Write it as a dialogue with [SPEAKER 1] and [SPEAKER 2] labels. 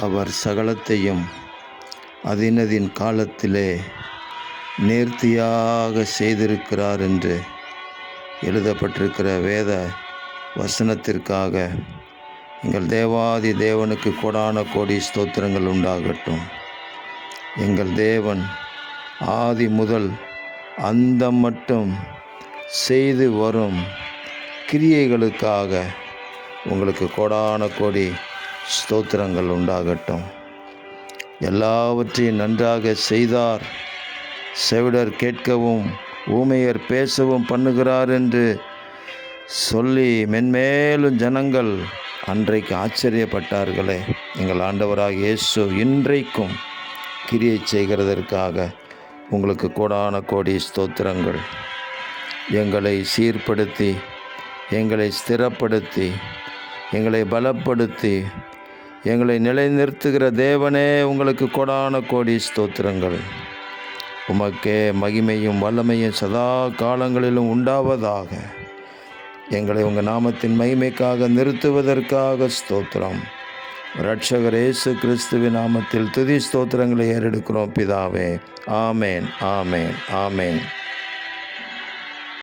[SPEAKER 1] அவர் சகலத்தையும் அதினதின் காலத்திலே நேர்த்தியாக செய்திருக்கிறார் என்று எழுதப்பட்டிருக்கிற வேத வசனத்திற்காக எங்கள் தேவாதி தேவனுக்கு கோடான கோடி ஸ்தோத்திரங்கள் உண்டாகட்டும். எங்கள் தேவன் ஆதி முதல் அந்தம் மட்டும் செய்து வரும் கிரியைகளுக்காக உங்களுக்கு கோடான கோடி ஸ்தோத்திரங்கள் உண்டாகட்டும். எல்லாவற்றையும் நன்றாக செய்தார். செவிடர் கேட்கவும் ஊமையர் பேசவும் பண்ணுகிறார் என்று சொல்லி மென்மேலும் ஜனங்கள் அன்றைக்கு ஆச்சரியப்பட்டார்களே. எங்கள் ஆண்டவராக இயேசு இன்றைக்கும் கிரியை செய்கிறதற்காக உங்களுக்கு கோடான கோடி ஸ்தோத்திரங்கள். எங்களை சீர்படுத்தி, எங்களை ஸ்திரப்படுத்தி, எங்களை பலப்படுத்தி, எங்களை நிலைநிறுத்துகிற தேவனே உங்களுக்கு கோடான கோடி ஸ்தோத்திரங்கள். உமக்கே மகிமையும் வல்லமையும் சதா காலங்களிலும் உண்டாவதாக. எங்களை உங்கள் நாமத்தின் மகிமைக்காக நிறுத்துவதற்காக ஸ்தோத்திரம். இரட்சகர் இயேசு கிறிஸ்துவின் நாமத்தில் துதி ஸ்தோத்திரங்களை ஏறெடுக்கிறோம் பிதாவே. ஆமேன், ஆமேன், ஆமேன்.